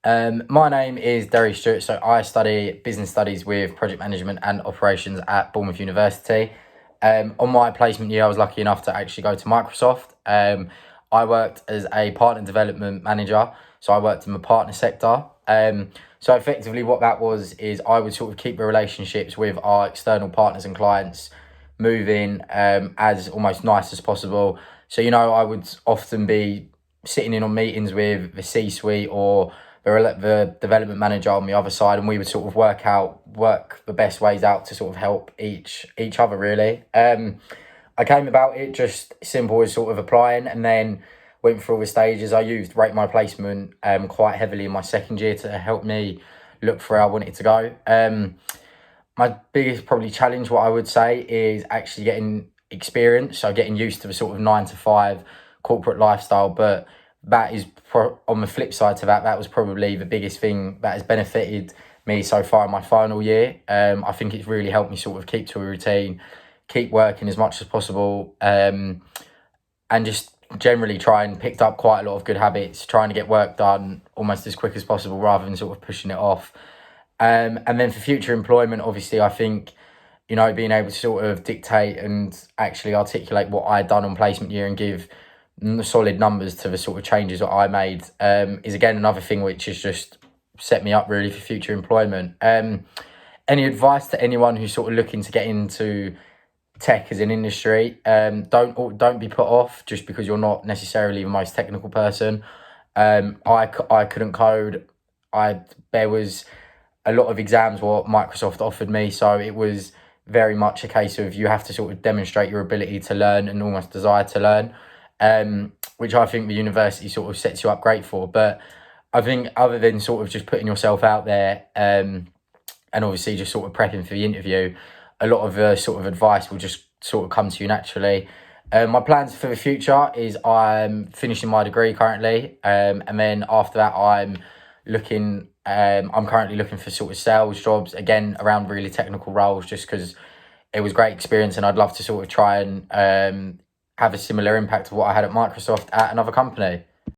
My name is Derry Stewart. So I study business studies with project management and operations at Bournemouth University. On my placement year, I was lucky enough to actually go to Microsoft. I worked as a partner development manager. So I worked in the partner sector. So effectively, what that was is I would sort of keep the relationships with our external partners and clients moving as almost nice as possible. So, I would often be sitting in on meetings with the C-suite or the development manager on the other side, and we would sort of work the best ways out to sort of help each other really. I came about it just simple as sort of applying, and then went through all the stages. I used Rate My Placement quite heavily in my second year to help me look for where I wanted to go. My biggest probably challenge, what I would say, is actually getting experience, so getting used to the sort of 9 to 5 corporate lifestyle. But that is on the flip side to that, that was probably the biggest thing that has benefited me so far in my final year. I think it's really helped me sort of keep to a routine, keep working as much as possible, and just generally try and picked up quite a lot of good habits, trying to get work done almost as quick as possible rather than sort of pushing it off. And then for future employment, obviously, I think, being able to sort of dictate and actually articulate what I had done on placement year and give solid numbers to the sort of changes that I made is again another thing which has just set me up really for future employment. Any advice to anyone who's sort of looking to get into tech as an industry? Don't be put off just because you're not necessarily the most technical person. I couldn't code. There was a lot of exams what Microsoft offered me, so it was very much a case of you have to sort of demonstrate your ability to learn and almost desire to learn, which I think the university sort of sets you up great for. But I think other than sort of just putting yourself out there, and obviously just sort of prepping for the interview, a lot of the sort of advice will just sort of come to you naturally. My plans for the future is I'm finishing my degree currently, and then after that I'm currently looking for sort of sales jobs again around really technical roles, just because it was great experience, and I'd love to sort of try and have a similar impact of what I had at Microsoft at another company.